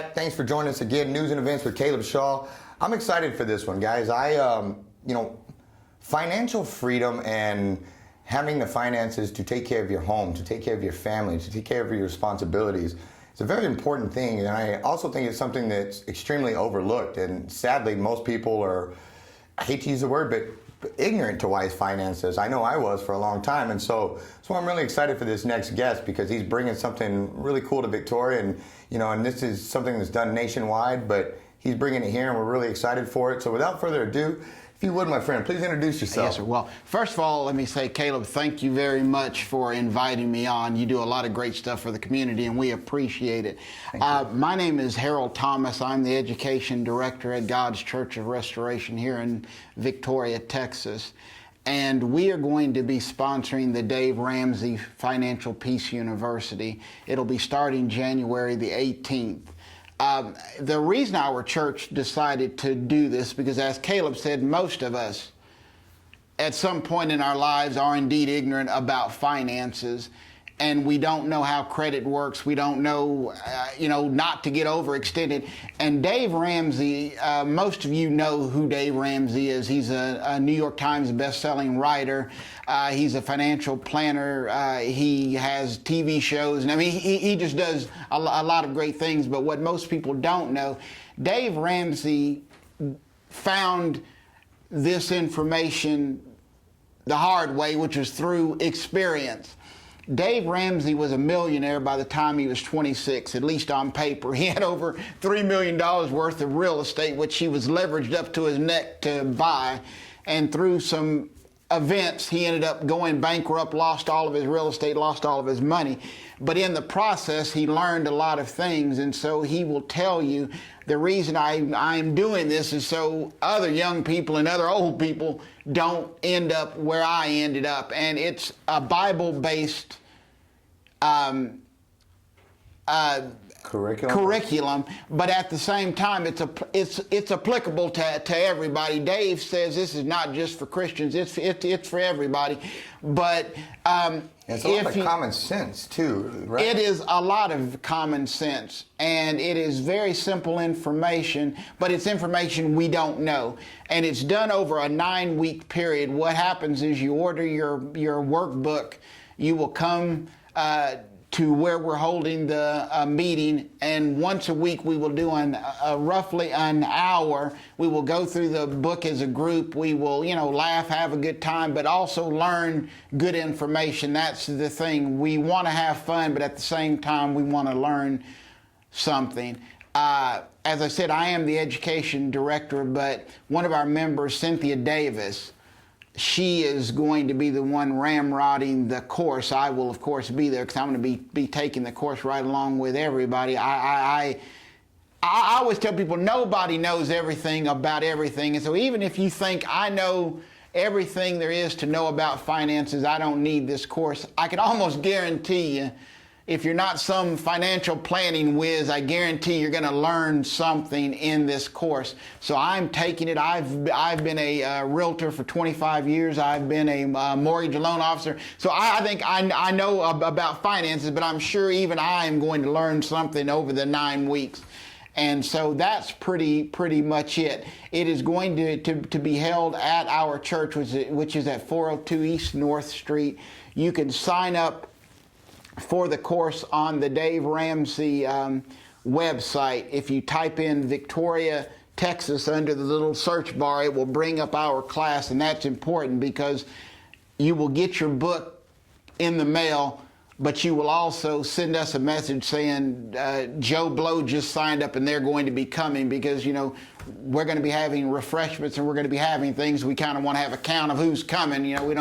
back. Thanks for joining us again. News and events with Caleb Shaw. I'm excited for this one, guys. Financial freedom and having the finances to take care of your home, to take care of your family, to take care of your responsibilities. It's a very important thing, and I also think it's something that's extremely overlooked. And sadly, most people are, I hate to use the word, but ignorant to wise finances. I know I was for a long time, and so I'm really excited for this next guest because he's bringing something really cool to Victoria, and this is something that's done nationwide, but he's bringing it here, and we're really excited for it. So without further ado, if you would, my friend, please introduce yourself. Yes, sir. Well, first of all, let me say, Caleb, thank you very much for inviting me on. You do a lot of great stuff for the community, and we appreciate it. My name is Harold Thomas. I'm the Education Director at God's Church of Restoration here in Victoria, Texas. And we are going to be sponsoring the Dave Ramsey Financial Peace University. It'll be starting January the 18th. The reason our church decided to do this, because as Caleb said, most of us at some point in our lives are indeed ignorant about finances, and we don't know how credit works. We don't know, not to get overextended. And Dave Ramsey, most of you know who Dave Ramsey is. He's a New York Times best-selling writer. He's a financial planner. He has TV shows. And I mean, he just does a lot of great things. But what most people don't know, Dave Ramsey found this information the hard way, which was through experience. Dave Ramsey was a millionaire by the time he was 26, at least on paper. He had over $3 million worth of real estate, which he was leveraged up to his neck to buy. And through some events, he ended up going bankrupt, lost all of his real estate, lost all of his money. But in the process, he learned a lot of things. And so he will tell you the reason I'm doing this is so other young people and other old people don't end up where I ended up. And it's a Bible-based curriculum, but at the same time, it's applicable to everybody. Dave says this is not just for Christians; it's for everybody. But it's a lot of common sense too, right? It is a lot of common sense, and it is very simple information, but it's information we don't know. And it's done over a 9-week period. What happens is you order your workbook, you will come to where we're holding the meeting, and once a week we will do roughly an hour. We will go through the book as a group. We will, laugh, have a good time, but also learn good information. That's the thing. We want to have fun, but at the same time, we want to learn something. As I said, I am the education director, but one of our members, Cynthia Davis, she is going to be the one ramrodding the course. I will, of course, be there because I'm going to be taking the course right along with everybody. I always tell people nobody knows everything about everything. And so even if you think I know everything there is to know about finances, I don't need this course. I can almost guarantee you, if you're not some financial planning whiz, I guarantee you're going to learn something in this course. So I'm taking it. I've been a realtor for 25 years. I've been a mortgage loan officer. So I think I know about finances, but I'm sure even I am going to learn something over the 9 weeks. And so that's pretty much it. It is going to be held at our church, which is at 402 East North Street. You can sign up for the course on the Dave Ramsey website. If you type in Victoria, Texas under the little search bar, it will bring up our class, and that's important because you will get your book in the mail, but you will also send us a message saying Joe Blow just signed up and they're going to be coming, because we're going to be having refreshments and we're going to be having things. We kind of want to have a count of who's coming. We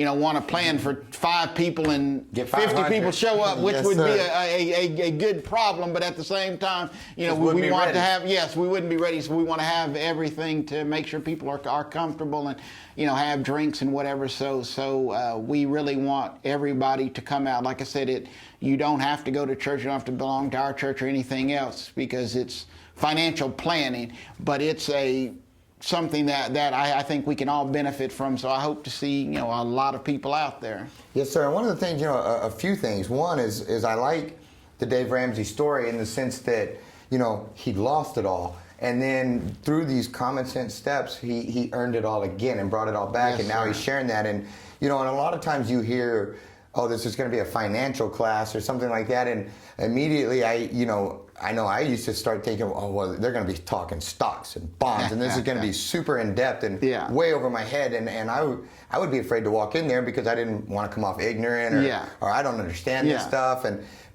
don't want to plan for 5 people and get 50 people show up, which would be a good problem. But at the same time, we want to have, we wouldn't be ready. So we want to have everything to make sure people are comfortable and, have drinks and whatever. So we really want everybody to come out. Like I said, you don't have to go to church. You don't have to belong to our church or anything else because it's financial planning, but it's something that I think we can all benefit from. So I hope to see, a lot of people out there. Yes, sir. And one of the things, a few things. One is I like the Dave Ramsey story in the sense that, he lost it all. And then through these common sense steps, he earned it all again and brought it all back. Yes, and now sir. he's sharing that. And, and a lot of times you hear, oh, this is going to be a financial class or something like that. And immediately I know I used to start thinking, oh, well, they're going to be talking stocks and bonds, and this is going to be super in depth and way over my head. And I would be afraid to walk in there because I didn't want to come off ignorant or I don't understand this stuff.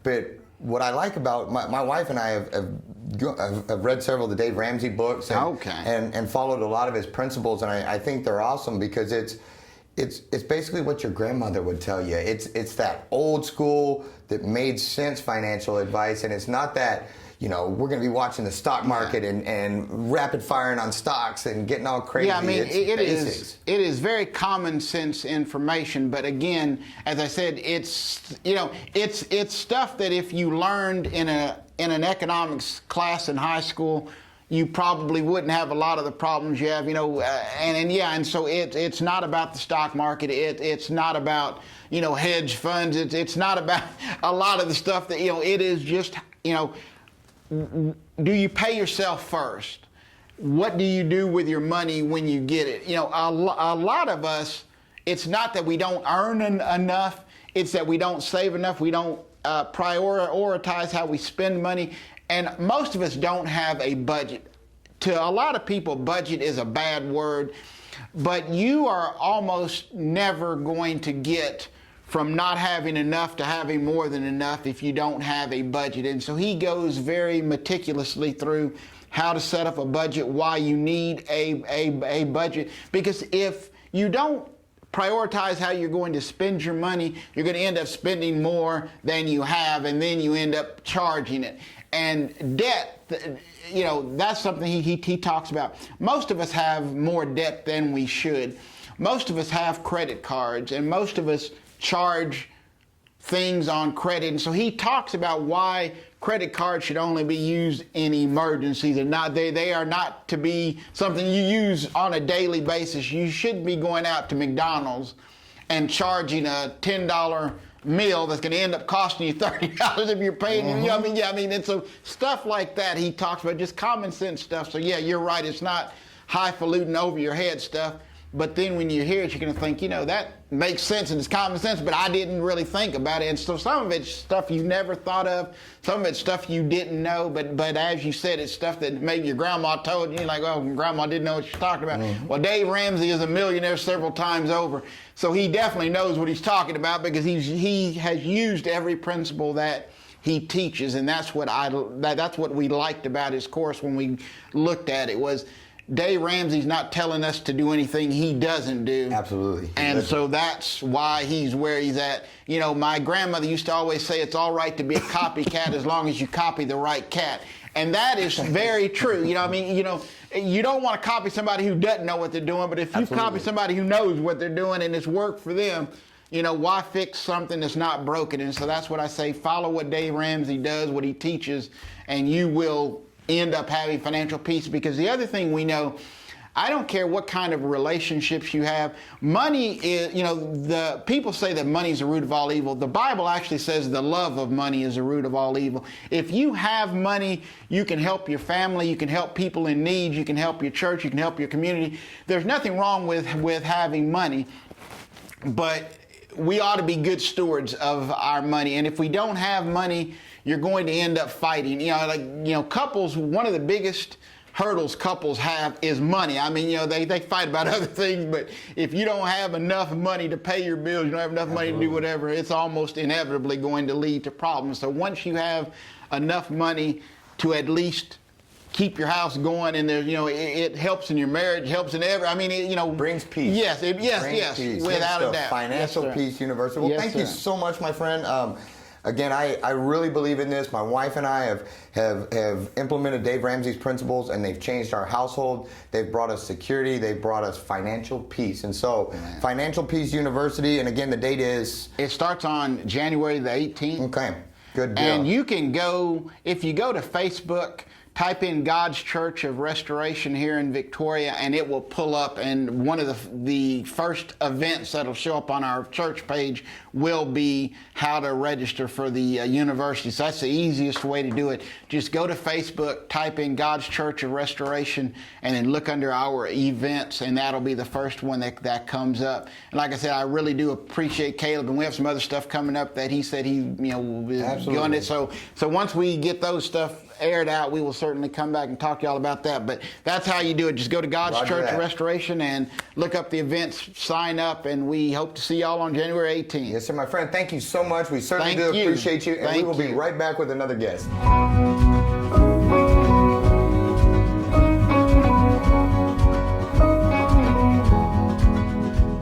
But what I like about my wife and I have read several of the Dave Ramsey books and followed a lot of his principles, and I think they're awesome because it's basically what your grandmother would tell you. It's that old school that made sense financial advice, and it's not that we're going to be watching the stock market and rapid firing on stocks and getting all crazy. Yeah, I mean, it's it is very common sense information, but again, as I said, it's stuff that if you learned in an economics class in high school, you probably wouldn't have a lot of the problems you have, and so it's not about the stock market. It's not about hedge funds. It's not about a lot of the stuff that It is just do you pay yourself first? What do you do with your money when you get it? A lot of us, it's not that we don't earn enough. It's that we don't save enough. We don't prioritize how we spend money. And most of us don't have a budget. To a lot of people, budget is a bad word, but you are almost never going to get from not having enough to having more than enough if you don't have a budget. And so he goes very meticulously through how to set up a budget, why you need a budget. Because if you don't prioritize how you're going to spend your money, you're going to end up spending more than you have, and then you end up charging it. And debt, that's something he talks about. Most of us have more debt than we should. Most of us have credit cards, and most of us charge things on credit. And so he talks about why credit cards should only be used in emergencies and they are not to be something you use on a daily basis. You shouldn't be going out to McDonald's and charging a $10 meal that's going to end up costing you $30 if you're paying. And so stuff like that he talks about, just common sense stuff. So yeah, you're right. It's not highfalutin over your head stuff. But then when you hear it, you're going to think, that makes sense and it's common sense, but I didn't really think about it. And so some of it's stuff you never thought of. Some of it's stuff you didn't know. But as you said, it's stuff that maybe your grandma told you. You're like, oh, grandma didn't know what you're talking about. Mm-hmm. Well, Dave Ramsey is a millionaire several times over. So he definitely knows what he's talking about because he has used every principle that he teaches. And that's what we liked about his course when we looked at it was Dave Ramsey's not telling us to do anything he doesn't do. Absolutely. And so that's why he's where he's at. My grandmother used to always say it's all right to be a copycat as long as you copy the right cat. And that is very true. You don't want to copy somebody who doesn't know what they're doing, but if you copy somebody who knows what they're doing and it's worked for them, why fix something that's not broken? And so that's what I say, follow what Dave Ramsey does, what he teaches, and you will end up having financial peace. Because the other thing we know, I don't care what kind of relationships you have, money is, the people say that money is the root of all evil. The Bible actually says the love of money is the root of all evil. If you have money, you can help your family, you can help people in need, you can help your church, you can help your community. There's nothing wrong with having money, but we ought to be good stewards of our money. And if we don't have money, you're going to end up fighting. Couples, one of the biggest hurdles couples have is money. They fight about other things, but if you don't have enough money to pay your bills, you don't have enough money to do whatever, it's almost inevitably going to lead to problems. So once you have enough money to at least keep your house going, and there's, it helps in your marriage, helps in brings peace. Yes, Peace. Without a doubt. Financial Peace University. Well, thank you so much, my friend. Again, I really believe in this. My wife and I have implemented Dave Ramsey's principles, and they've changed our household. They've brought us security. They've brought us financial peace. And so, Financial Peace University, and again, the date is? It starts on January the 18th. Okay, good deal. And you can go, if you go to Facebook, type in God's Church of Restoration here in Victoria, and it will pull up, and one of the first events that'll show up on our church page will be how to register for the university. So that's the easiest way to do it. Just go to Facebook, type in God's Church of Restoration, and then look under our events, and that'll be the first one that comes up. And like I said, I really do appreciate Caleb, and we have some other stuff coming up that he said he is doing it. So once we get those stuff aired out, we will certainly come back and talk to y'all about that. But that's how you do it. Just go to God's Church of Restoration and look up the events, sign up, and we hope to see y'all on January 18th. Yes, sir, my friend. Thank you so much. We certainly do appreciate you, and we will be right back with another guest.